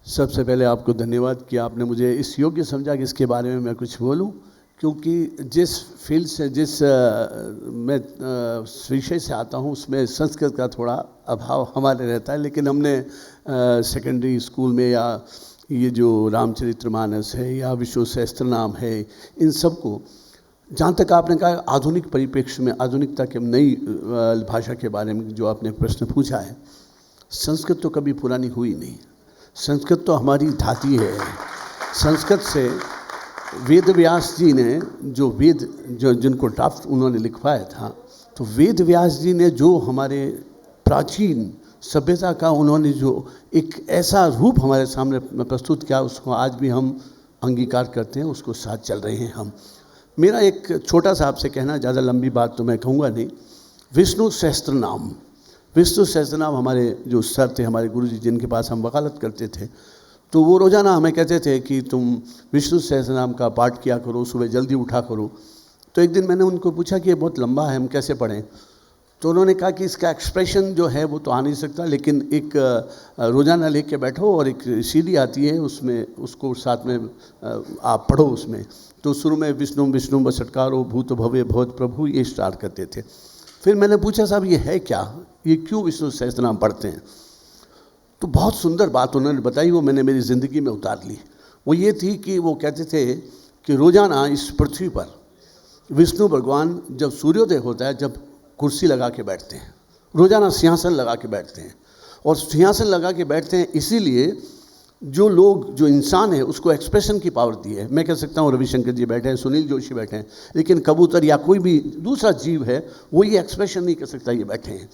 सबसे पहले आपको धन्यवाद कि आपने मुझे इस योग्य समझा कि इसके बारे में मैं कुछ बोलूं, क्योंकि जिस फील्ड से मैं विषय से आता हूं उसमें संस्कृत का थोड़ा अभाव हमारे रहता है। लेकिन हमने सेकेंडरी स्कूल में या ये जो रामचरितमानस है या विष्णु सहस्त्रनाम है, इन सब को जहाँ तक आपने कहा आधुनिक परिप्रेक्ष्य में, आधुनिकता के नई भाषा के बारे में जो आपने प्रश्न पूछा है, संस्कृत तो कभी पुरानी हुई नहीं। संस्कृत तो हमारी धाती है। संस्कृत से वेद व्यास जी ने जो जिनको ड्राफ्ट उन्होंने लिखवाया था, तो वेद व्यास जी ने जो हमारे प्राचीन सभ्यता का उन्होंने जो एक ऐसा रूप हमारे सामने प्रस्तुत किया, उसको आज भी हम अंगीकार करते हैं, उसको साथ चल रहे हैं हम। मेरा एक छोटा सा आपसे कहना, ज़्यादा लंबी बात तो मैं कहूँगा नहीं। विष्णु सहस्त्रनाम हमारे जो सर थे, हमारे गुरुजी जिनके पास हम वकालत करते थे, तो वो रोज़ाना हमें कहते थे कि तुम विष्णु सहस्त्रनाम का पाठ किया करो, सुबह जल्दी उठा करो। तो एक दिन मैंने उनको पूछा कि ये बहुत लंबा है, हम कैसे पढ़ें? तो उन्होंने कहा कि इसका एक्सप्रेशन जो है वो तो आ नहीं सकता, लेकिन एक रोज़ाना लेके बैठो और एक सीडी आती है, उसमें उसको साथ में आप पढ़ो। उसमें तो शुरू में विष्णु विष्णु बसटकारो भूत भव्य भवत प्रभु, ये स्टार्ट करते थे। फिर मैंने पूछा, साहब ये है क्या, ये क्यों विष्णु सहस्त्रनाम पढ़ते हैं? तो बहुत सुंदर बात उन्होंने बताई, वो मैंने मेरी ज़िंदगी में उतार ली। वो ये थी कि वो कहते थे कि रोज़ाना इस पृथ्वी पर विष्णु भगवान जब सूर्योदय होता है, जब कुर्सी लगा के बैठते हैं, रोज़ाना सिंहासन लगा के बैठते हैं। और सिंहासन लगा के बैठते हैं इसीलिए जो लोग, जो इंसान है, उसको एक्सप्रेशन की पावर दी है। मैं कह सकता हूँ रविशंकर जी बैठे हैं, सुनील जोशी बैठे हैं, लेकिन कबूतर या कोई भी दूसरा जीव है वो ये एक्सप्रेशन नहीं कर सकता, ये बैठे हैं।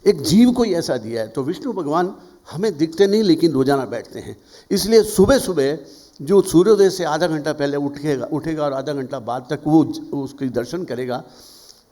एक जीव को ही ऐसा दिया है। तो विष्णु भगवान हमें दिखते नहीं, लेकिन रोज़ाना बैठते हैं। इसलिए सुबह सुबह जो सूर्योदय से आधा घंटा पहले उठेगा और आधा घंटा बाद तक वो उसके दर्शन करेगा,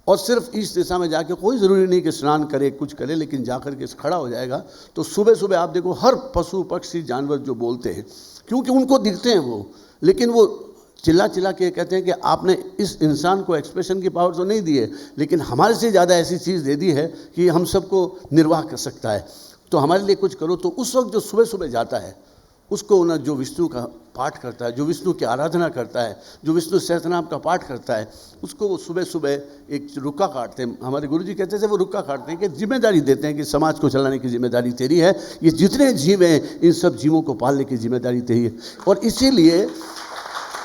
और सिर्फ इस दिशा में जाके, कोई ज़रूरी नहीं कि स्नान करे कुछ करे, लेकिन जाकर के खड़ा हो जाएगा। तो सुबह सुबह आप देखो हर पशु पक्षी जानवर जो बोलते हैं, क्योंकि उनको दिखते हैं वो, लेकिन वो चिल्ला चिल्ला के कहते हैं कि आपने इस इंसान को एक्सप्रेशन की पावर तो नहीं दी है, लेकिन हमारे से ज़्यादा ऐसी चीज़ दे दी है कि हम सबको निर्वाह कर सकता है, तो हमारे लिए कुछ करो। तो उस वक्त जो सुबह सुबह जाता है उसको ना, जो विष्णु का पाठ करता है, जो विष्णु की आराधना करता है, जो विष्णु सहस्त्रनाम का पाठ करता है, उसको वो सुबह सुबह एक रुक्का काटते हैं। हमारे गुरुजी कहते थे वो रुक्का काटते हैं कि जिम्मेदारी देते हैं कि समाज को चलाने की जिम्मेदारी तेरी है, ये जितने जीव हैं इन सब जीवों को पालने की जिम्मेदारी तेरी है। और इसीलिए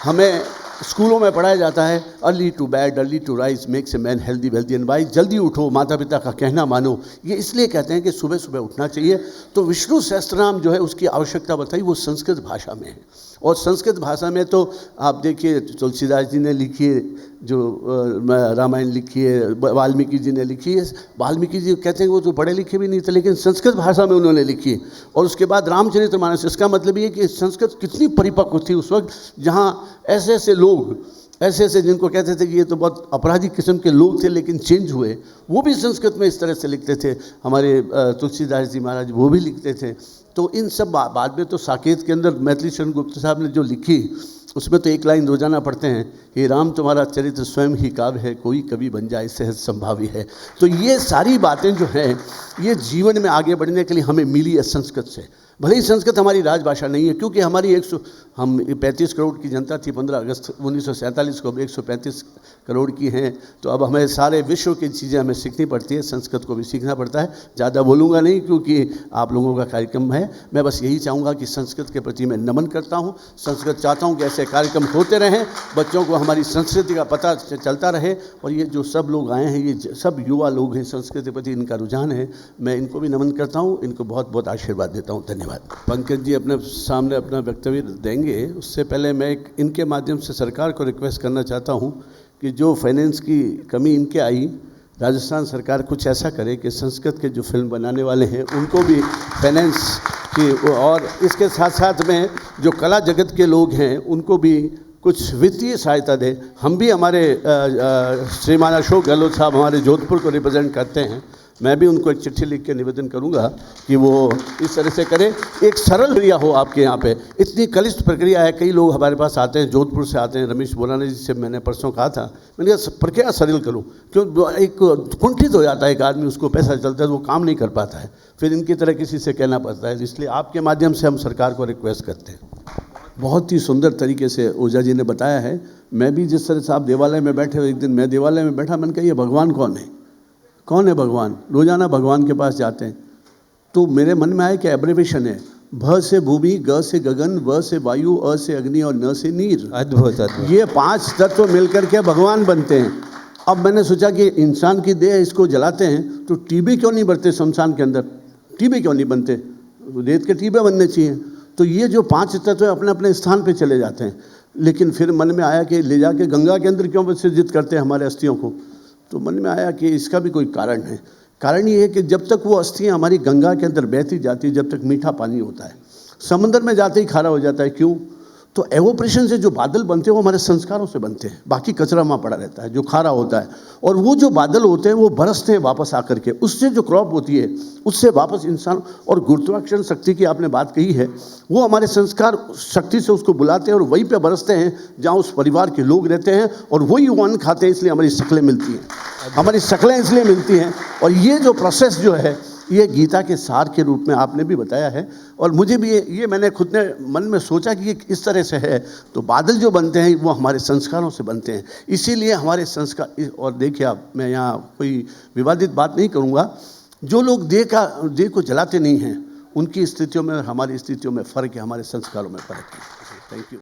हमें स्कूलों में पढ़ाया जाता है early to bed early to rise makes a man healthy wealthy and wise. जल्दी उठो, माता पिता का कहना मानो, ये इसलिए कहते हैं कि सुबह सुबह उठना चाहिए। तो विष्णु सहस्त्रनाम जो है उसकी आवश्यकता बताई, वो संस्कृत भाषा में है। और संस्कृत भाषा में तो आप देखिए तुलसीदास जी ने लिखी है, जो रामायण लिखी है, वाल्मीकि जी ने लिखी है। वाल्मीकि जी कहते हैं वो तो पढ़े लिखे भी नहीं थे, लेकिन संस्कृत भाषा में उन्होंने लिखी। और उसके बाद रामचरितमानस। इसका मतलब ये कि संस्कृत कितनी परिपक्व थी उस वक्त, जहाँ ऐसे ऐसे लोग, ऐसे जिनको कहते थे कि ये तो बहुत अपराधी किस्म के लोग थे, लेकिन चेंज हुए, वो भी संस्कृत में इस तरह से लिखते थे। हमारे तुलसीदास जी महाराज वो भी लिखते थे। तो इन सब बाद में तो साकेत के अंदर मैथिली शरण गुप्त साहब ने जो लिखी, उसमें तो एक लाइन रोजाना पढ़ते हैं कि राम तुम्हारा चरित्र स्वयं ही काव्य है, कोई कभी बन जाए सहज संभावी है। तो ये सारी बातें जो हैं, ये जीवन में आगे बढ़ने के लिए हमें मिली है संस्कृत से। भले ही संस्कृत हमारी राजभाषा नहीं है, क्योंकि हमारी 35 करोड़ की जनता थी 15 अगस्त 1947 को, अब 135 करोड़ की हैं। तो अब हमें सारे विश्व की चीज़ें हमें सीखनी पड़ती है, संस्कृत को भी सीखना पड़ता है। ज़्यादा बोलूँगा नहीं क्योंकि आप लोगों का कार्यक्रम है। मैं बस यही चाहूँगा कि संस्कृत के प्रति मैं नमन करता हूँ। संस्कृत चाहता हूँ कि ऐसे कार्यक्रम होते रहें, बच्चों को हमारी संस्कृति का पता चलता रहे। और ये जो सब लोग आए हैं, ये सब युवा लोग हैं, संस्कृत के प्रति इनका रुझान है, मैं इनको भी नमन करता हूँ, इनको बहुत बहुत आशीर्वाद देता हूँ। धन्यवाद। पंकज जी अपने सामने अपना वक्तव्य देंगे, उससे पहले मैं इनके माध्यम से सरकार को रिक्वेस्ट करना चाहता हूं कि जो फाइनेंस की कमी इनके आई, राजस्थान सरकार कुछ ऐसा करे कि संस्कृत के जो फिल्म बनाने वाले हैं उनको भी फाइनेंस की, और इसके साथ साथ में जो कला जगत के लोग हैं उनको भी कुछ वित्तीय सहायता दें। हम भी हमारे श्रीमान अशोक गहलोत साहब हमारे जोधपुर को रिप्रेजेंट करते हैं, मैं भी उनको एक चिट्ठी लिख के निवेदन करूंगा कि वो इस तरह से करें। एक सरल प्रक्रिया हो आपके यहाँ पे, इतनी कलिष्ट प्रक्रिया है। कई लोग हमारे पास आते हैं, जोधपुर से आते हैं, रमेश बोलाना जी से मैंने परसों कहा था, मैंने कहा प्रक्रिया सरल करूँ, क्यों एक कुंठित हो जाता है एक आदमी, उसको पैसा चलता है तो वो काम नहीं कर पाता है, फिर इनकी तरह किसी से कहना पड़ता है। इसलिए आपके माध्यम से हम सरकार को रिक्वेस्ट करते हैं। बहुत ही सुंदर तरीके से ओझा जी ने बताया है। मैं भी जिस तरह से आप देवालय में बैठे हो, एक दिन मैं देवालय में बैठा, मैंने कहा ये भगवान कौन है, कौन है भगवान? रोजाना भगवान के पास जाते हैं, तो मेरे मन में आया कि एब्रिविएशन है, भ से भूमि, ग से गगन, व से वायु, अ से अग्नि और न से नीर। अद्भुत अद्भुत। ये 5 तत्व मिलकर के भगवान बनते हैं। अब मैंने सोचा कि इंसान की देह इसको जलाते हैं तो टीबे क्यों नहीं बढ़ते शमशान के अंदर, टीबे क्यों नहीं बनते, रेत के टीबे बनने चाहिए। तो ये जो 5 तत्व अपने अपने स्थान पे चले जाते हैं। लेकिन फिर मन में आया कि ले जाके गंगा के अंदर क्यों विसर्जित करते हैं हमारे अस्थियों को। तो मन में आया कि इसका भी कोई कारण है। कारण ये है कि जब तक वो अस्थियाँ हमारी गंगा के अंदर बहती जाती है, जब तक मीठा पानी होता है, समंदर में जाते ही खारा हो जाता है। क्यों? तो एवोपरेशन से जो बादल बनते हैं वो हमारे संस्कारों से बनते हैं, बाकी कचरा वहाँ पड़ा रहता है जो खारा होता है। और वो जो बादल होते हैं वो बरसते हैं वापस आकर के, उससे जो क्रॉप होती है उससे वापस इंसान, और गुरुत्वाकर्षण शक्ति की आपने बात कही है, वो हमारे संस्कार शक्ति से उसको बुलाते हैं और वहीं पे बरसते हैं जहाँ उस परिवार के लोग रहते हैं, और वही वो अन्न खाते हैं, इसलिए हमारी शक्लें मिलती हैं, हमारी शक्लें इसलिए मिलती हैं। और ये जो प्रोसेस जो है ये गीता के सार के रूप में आपने भी बताया है। और मुझे भी ये मैंने खुद ने मन में सोचा कि ये इस तरह से है। तो बादल जो बनते हैं वो हमारे संस्कारों से बनते हैं, इसीलिए हमारे संस्कार। और देखिए आप, मैं यहाँ कोई विवादित बात नहीं करूँगा, जो लोग देह को जलाते नहीं हैं उनकी स्थितियों में और हमारी स्थितियों में फ़र्क है, हमारे संस्कारों में फ़र्क है। Thank you.